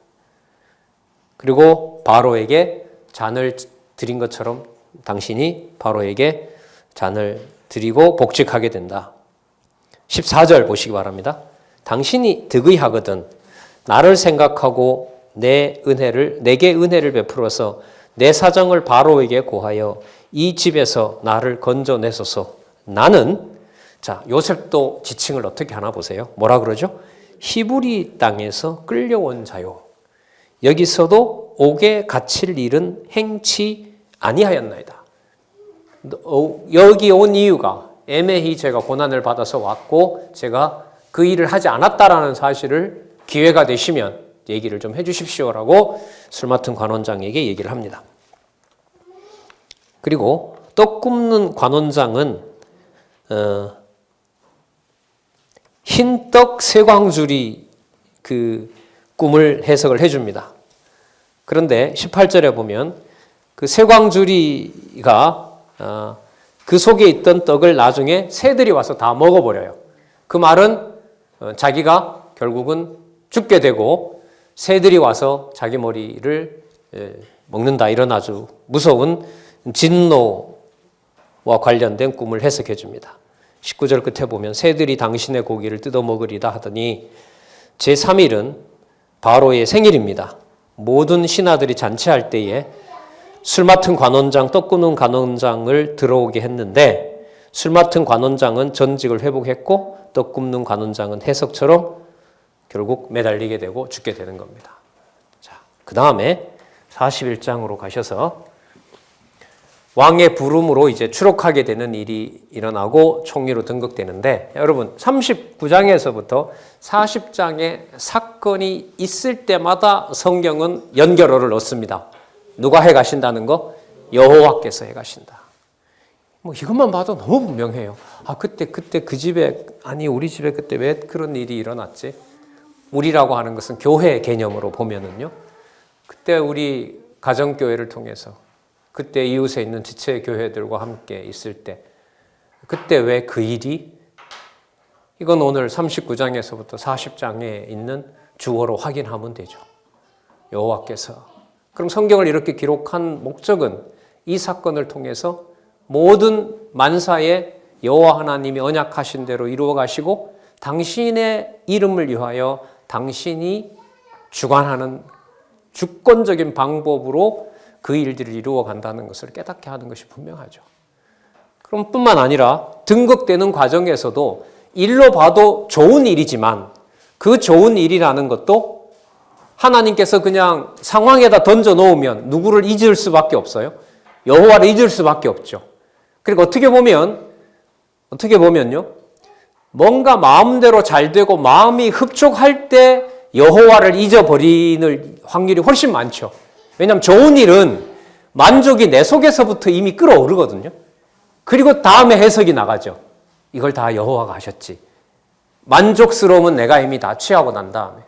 그리고 바로에게 잔을 드린 것처럼 당신이 바로에게 잔을 드리고 복직하게 된다. 14절 보시기 바랍니다. 당신이 득의 하거든 나를 생각하고 내게 은혜를 베풀어서 내 사정을 바로에게 고하여 이 집에서 나를 건져내소서. 나는, 자, 요셉도 지칭을 어떻게 하나 보세요. 뭐라 그러죠? 히브리 땅에서 끌려온 자요. 여기서도 옥에 갇힐 일은 행치 아니하였나이다. 여기 온 이유가 애매히 제가 고난을 받아서 왔고 제가 그 일을 하지 않았다라는 사실을 기회가 되시면 얘기를 좀 해주십시오라고 술 맡은 관원장에게 얘기를 합니다. 그리고 떡 굽는 관원장은 흰떡 세광줄이 그 꿈을 해석을 해줍니다. 그런데 18절에 보면 그 세광줄이가 그 속에 있던 떡을 나중에 새들이 와서 다 먹어버려요. 그 말은 자기가 결국은 죽게 되고 새들이 와서 자기 머리를 먹는다. 이런 아주 무서운 진노와 관련된 꿈을 해석해 줍니다. 19절 끝에 보면 새들이 당신의 고기를 뜯어먹으리다 하더니 제3일은 바로의 생일입니다. 모든 신하들이 잔치할 때에 술 맡은 관원장, 떡 굽는 관원장을 들어오게 했는데 술 맡은 관원장은 전직을 회복했고 떡 굽는 관원장은 해석처럼 결국 매달리게 되고 죽게 되는 겁니다. 자, 그 다음에 41장으로 가셔서 왕의 부름으로 이제 추록하게 되는 일이 일어나고 총리로 등극되는데 여러분 39장에서부터 40장에 사건이 있을 때마다 성경은 연결어를 넣습니다. 누가 해 가신다는 거? 여호와께서 해 가신다. 뭐 이것만 봐도 너무 분명해요. 아, 그때 그 집에, 아니 우리 집에 그때 왜 그런 일이 일어났지? 우리라고 하는 것은 교회 개념으로 보면은요. 그때 우리 가정교회를 통해서 그때 이웃에 있는 지체 교회들과 함께 있을 때 그때 왜 그 일이? 이건 오늘 39장에서부터 40장에 있는 주어로 확인하면 되죠. 여호와께서. 그럼 성경을 이렇게 기록한 목적은 이 사건을 통해서 모든 만사에 여호와 하나님이 언약하신 대로 이루어 가시고 당신의 이름을 위하여 당신이 주관하는 주권적인 방법으로 그 일들을 이루어 간다는 것을 깨닫게 하는 것이 분명하죠. 그럼 뿐만 아니라 등극되는 과정에서도 일로 봐도 좋은 일이지만 그 좋은 일이라는 것도 하나님께서 그냥 상황에다 던져 놓으면 누구를 잊을 수밖에 없어요. 여호와를 잊을 수밖에 없죠. 그리고 어떻게 보면요. 뭔가 마음대로 잘 되고 마음이 흡족할 때 여호와를 잊어버리는 확률이 훨씬 많죠. 왜냐하면 좋은 일은 만족이 내 속에서부터 이미 끌어오르거든요. 그리고 다음에 해석이 나가죠. 이걸 다 여호와가 하셨지. 만족스러움은 내가 이미 다 취하고 난 다음에.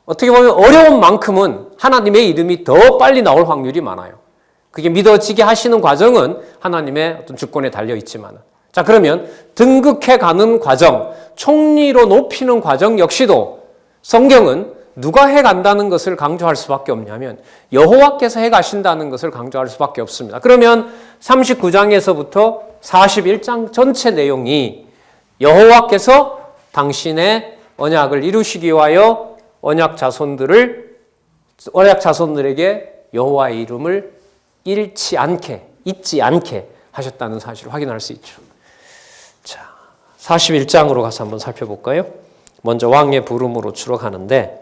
어떻게 보면 어려운 만큼은 하나님의 이름이 더 빨리 나올 확률이 많아요. 그게 믿어지게 하시는 과정은 하나님의 어떤 주권에 달려 있지만. 자, 그러면 등극해 가는 과정, 총리로 높이는 과정 역시도 성경은 누가 해 간다는 것을 강조할 수밖에 없냐면 여호와께서 해 가신다는 것을 강조할 수밖에 없습니다. 그러면 39장에서부터 41장 전체 내용이 여호와께서 당신의 언약을 이루시기 위하여 언약 자손들에게 여호와의 이름을 잊지 않게 하셨다는 사실을 확인할 수 있죠. 자, 41장으로 가서 한번 살펴볼까요? 먼저 왕의 부름으로 추록하는데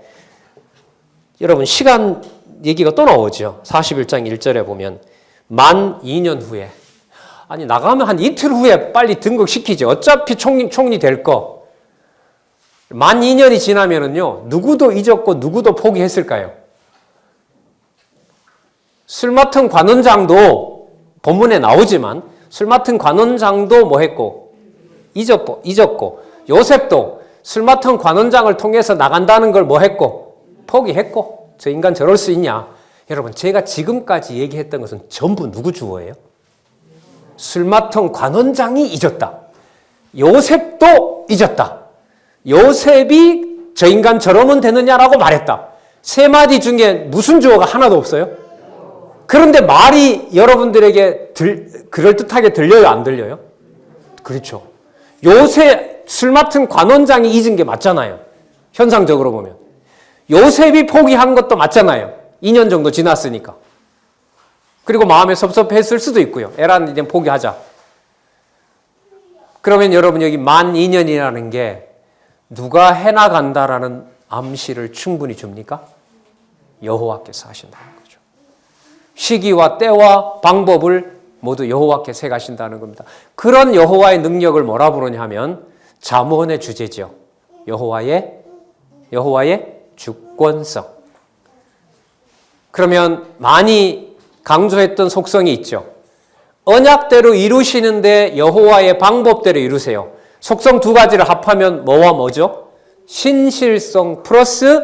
여러분 시간 얘기가 또 나오죠. 41장 1절에 보면 만 2년 후에 아니 나가면 한 이틀 후에 빨리 등극시키지. 어차피 총리 될 거. 만 2년이 지나면은요. 누구도 잊었고 누구도 포기했을까요? 술 맡은 관원장도 본문에 나오지만 술 맡은 관원장도 뭐 했고 잊었고 요셉도 술 맡은 관원장을 통해서 나간다는 걸 뭐 했고 포기했고 저 인간 저럴 수 있냐. 여러분 제가 지금까지 얘기했던 것은 전부 누구 주어예요? 술 맡은 관원장이 잊었다. 요셉도 잊었다. 요셉이 저 인간 저러면 되느냐라고 말했다. 세 마디 중에 무슨 주어가 하나도 없어요? 그런데 말이 여러분들에게 그럴듯하게 들려요? 안 들려요? 그렇죠. 요셉 술 맡은 관원장이 잊은 게 맞잖아요. 현상적으로 보면. 요셉이 포기한 것도 맞잖아요. 2년 정도 지났으니까. 그리고 마음에 섭섭했을 수도 있고요. 에라는 이제 포기하자. 그러면 여러분 여기 만 2년이라는 게 누가 해나간다라는 암시를 충분히 줍니까? 여호와께서 하신다는 거죠. 시기와 때와 방법을 모두 여호와께서 해가신다는 겁니다. 그런 여호와의 능력을 뭐라 부르냐 하면 잠언의 주제죠. 여호와의 주권성. 그러면 많이 강조했던 속성이 있죠. 언약대로 이루시는데 여호와의 방법대로 이루세요. 속성 두 가지를 합하면 뭐와 뭐죠? 신실성 플러스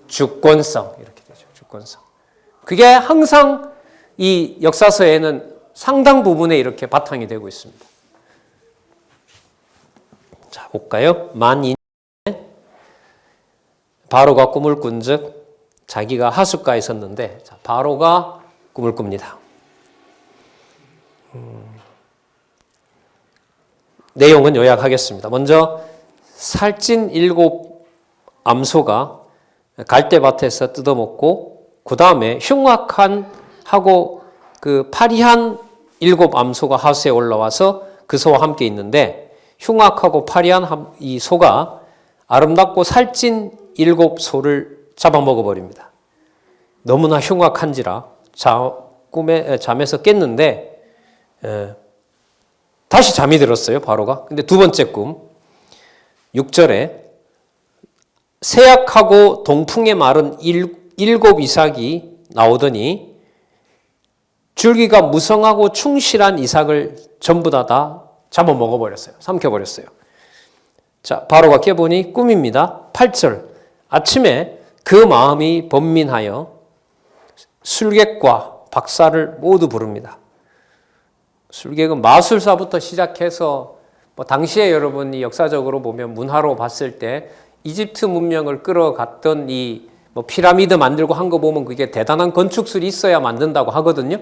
주권성 이렇게 되죠. 주권성. 그게 항상 이 역사서에는 상당 부분에 이렇게 바탕이 되고 있습니다. 자, 볼까요? 만 2년에 바로가 꿈을 꾼즉 자기가 하숫가에 섰는데 바로가 꿈을 꿉니다. 내용은 요약하겠습니다. 먼저 살찐 7 암소가 갈대밭에서 뜯어먹고 그 다음에 흉악한 하고 그 파리한 7 암소가 하수에 올라와서 그 소와 함께 있는데 흉악하고 파리한 이 소가 아름답고 살찐 7 소를 잡아먹어버립니다. 너무나 흉악한지라 잠에서 깼는데 다시 잠이 들었어요. 바로가. 근데 두 번째 꿈 6절에 세약하고 동풍에 마른 7 이삭이 나오더니 줄기가 무성하고 충실한 이삭을 전부 다 잡아먹어버렸어요. 삼켜버렸어요. 자, 바로가 깨보니 꿈입니다. 8절 아침에 그 마음이 번민하여 술객과 박사를 모두 부릅니다. 술객은 마술사부터 시작해서 당시에 여러분이 역사적으로 보면 문화로 봤을 때 이집트 문명을 끌어갔던 이 피라미드 만들고 한 거 보면 그게 대단한 건축술이 있어야 만든다고 하거든요.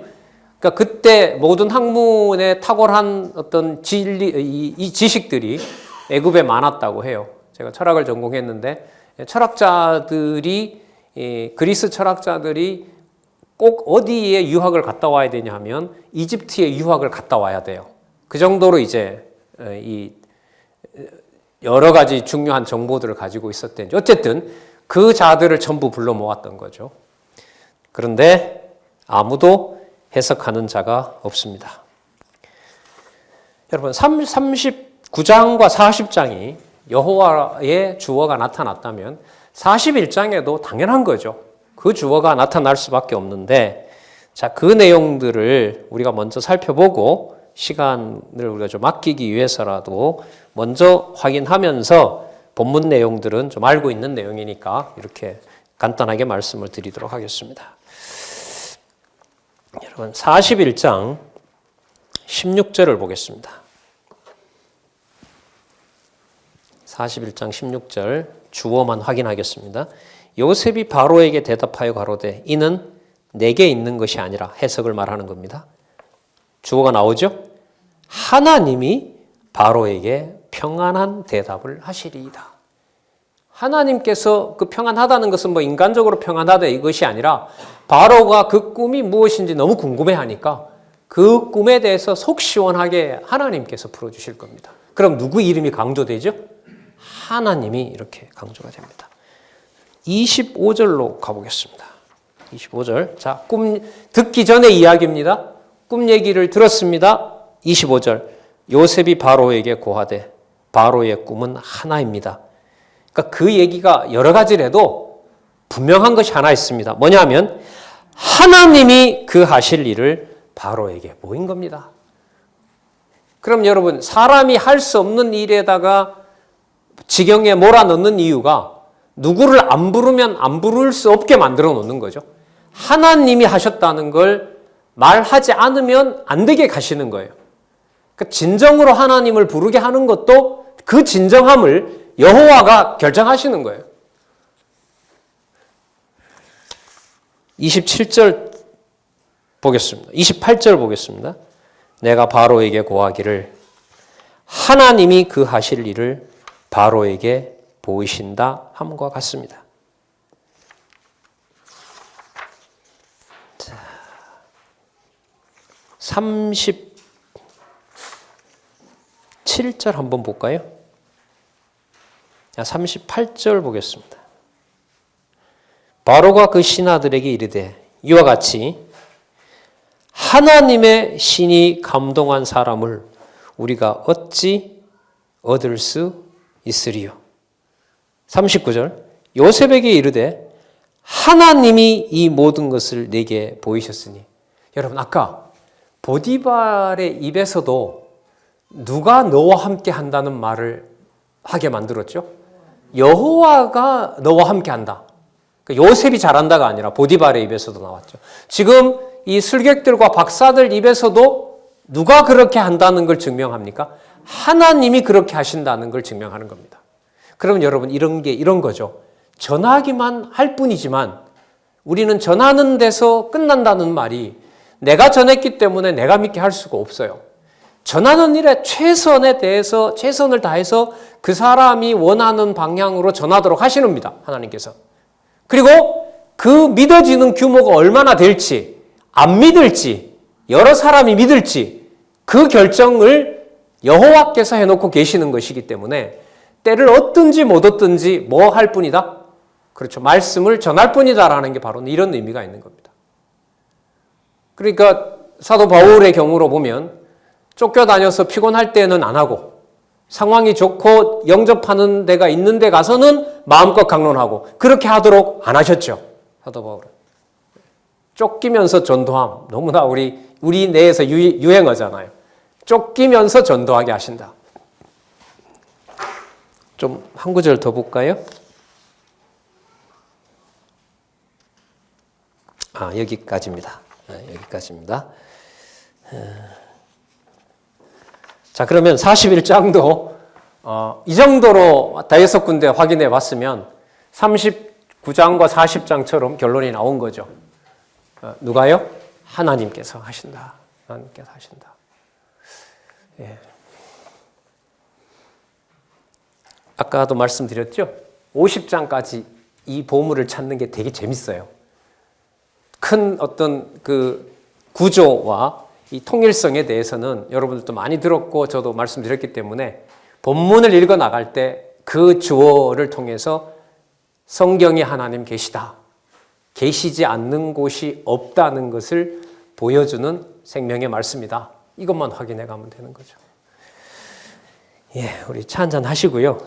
그러니까 그때 모든 학문에 탁월한 어떤 이 지식들이 애굽에 많았다고 해요. 제가 철학을 전공했는데 그리스 철학자들이 꼭 어디에 유학을 갔다 와야 되냐 하면 이집트에 유학을 갔다 와야 돼요. 그 정도로 이제 이 여러 가지 중요한 정보들을 가지고 있었대요. 어쨌든 그 자들을 전부 불러 모았던 거죠. 그런데 아무도 해석하는 자가 없습니다. 여러분 39장과 40장이 여호와의 주어가 나타났다면 41장에도 당연한 거죠. 그 주어가 나타날 수밖에 없는데 자, 그 내용들을 우리가 먼저 살펴보고 시간을 우리가 좀 아끼기 위해서라도 먼저 확인하면서 본문 내용들은 좀 알고 있는 내용이니까 이렇게 간단하게 말씀을 드리도록 하겠습니다. 여러분 41장 16절을 보겠습니다. 41장 16절 주어만 확인하겠습니다. 요셉이 바로에게 대답하여 가로되 이는 내게 있는 것이 아니라 해석을 말하는 겁니다. 주어가 나오죠? 하나님이 바로에게 평안한 대답을 하시리이다. 하나님께서 그 평안하다는 것은 인간적으로 평안하다 이것이 아니라 바로가 그 꿈이 무엇인지 너무 궁금해하니까 그 꿈에 대해서 속 시원하게 하나님께서 풀어주실 겁니다. 그럼 누구 이름이 강조되죠? 하나님이 이렇게 강조가 됩니다. 25절로 가보겠습니다. 25절. 자, 꿈 듣기 전에 이야기입니다. 꿈 얘기를 들었습니다. 25절 요셉이 바로에게 고하되 바로의 꿈은 하나입니다. 그러니까 그 얘기가 여러 가지라도 분명한 것이 하나 있습니다. 뭐냐면 하나님이 그 하실 일을 바로에게 보인 겁니다. 그럼 여러분, 사람이 할 수 없는 일에다가 지경에 몰아넣는 이유가 누구를 안 부르면 안 부를 수 없게 만들어 놓는 거죠. 하나님이 하셨다는 걸 말하지 않으면 안 되게 가시는 거예요. 그러니까 진정으로 하나님을 부르게 하는 것도 그 진정함을 여호와가 결정하시는 거예요. 27절 보겠습니다. 28절 보겠습니다. 내가 바로에게 고하기를 하나님이 그 하실 일을 바로에게 보이신다 함과 같습니다. 자, 37절 한번 볼까요? 38절 보겠습니다. 바로가 그 신하들에게 이르되 이와 같이 하나님의 신이 감동한 사람을 우리가 어찌 얻을 수 있으리요. 39절 요셉에게 이르되 하나님이 이 모든 것을 내게 보이셨으니. 여러분, 아까 보디발의 입에서도 누가 너와 함께 한다는 말을 하게 만들었죠? 여호와가 너와 함께 한다. 요셉이 잘한다가 아니라 보디발의 입에서도 나왔죠. 지금 이 술객들과 박사들 입에서도 누가 그렇게 한다는 걸 증명합니까? 하나님이 그렇게 하신다는 걸 증명하는 겁니다. 그러면 여러분, 이런 거죠. 전하기만 할 뿐이지만 우리는 전하는 데서 끝난다는 말이 내가 전했기 때문에 내가 믿게 할 수가 없어요. 전하는 일에 최선에 대해서 최선을 다해서 그 사람이 원하는 방향으로 전하도록 하시는 겁니다. 하나님께서. 그리고 그 믿어지는 규모가 얼마나 될지, 안 믿을지, 여러 사람이 믿을지 그 결정을 여호와께서 해놓고 계시는 것이기 때문에 때를 얻든지 못 얻든지 뭐 할 뿐이다? 그렇죠. 말씀을 전할 뿐이다라는 게 바로 이런 의미가 있는 겁니다. 그러니까 사도 바울의 경우로 보면 쫓겨다녀서 피곤할 때는 안 하고 상황이 좋고 영접하는 데가 있는 데 가서는 마음껏 강론하고 그렇게 하도록 안 하셨죠. 사도 바울은. 쫓기면서 전도함. 너무나 우리 내에서 유행어잖아요. 쫓기면서 전도하게 하신다. 좀 한 구절 더 볼까요? 여기까지입니다. 여기까지입니다. 자, 그러면 41장도 이 정도로 5군데 확인해 봤으면 39장과 40장처럼 결론이 나온 거죠. 누가요? 하나님께서 하신다. 하나님께서 하신다. 예. 아까도 말씀드렸죠? 50장까지 이 보물을 찾는 게 되게 재밌어요. 큰 어떤 그 구조와 이 통일성에 대해서는 여러분들도 많이 들었고 저도 말씀드렸기 때문에 본문을 읽어 나갈 때 그 주어를 통해서 성경에 하나님 계시다, 계시지 않는 곳이 없다는 것을 보여주는 생명의 말씀이다. 이것만 확인해 가면 되는 거죠. 예, 우리 차 한잔 하시고요.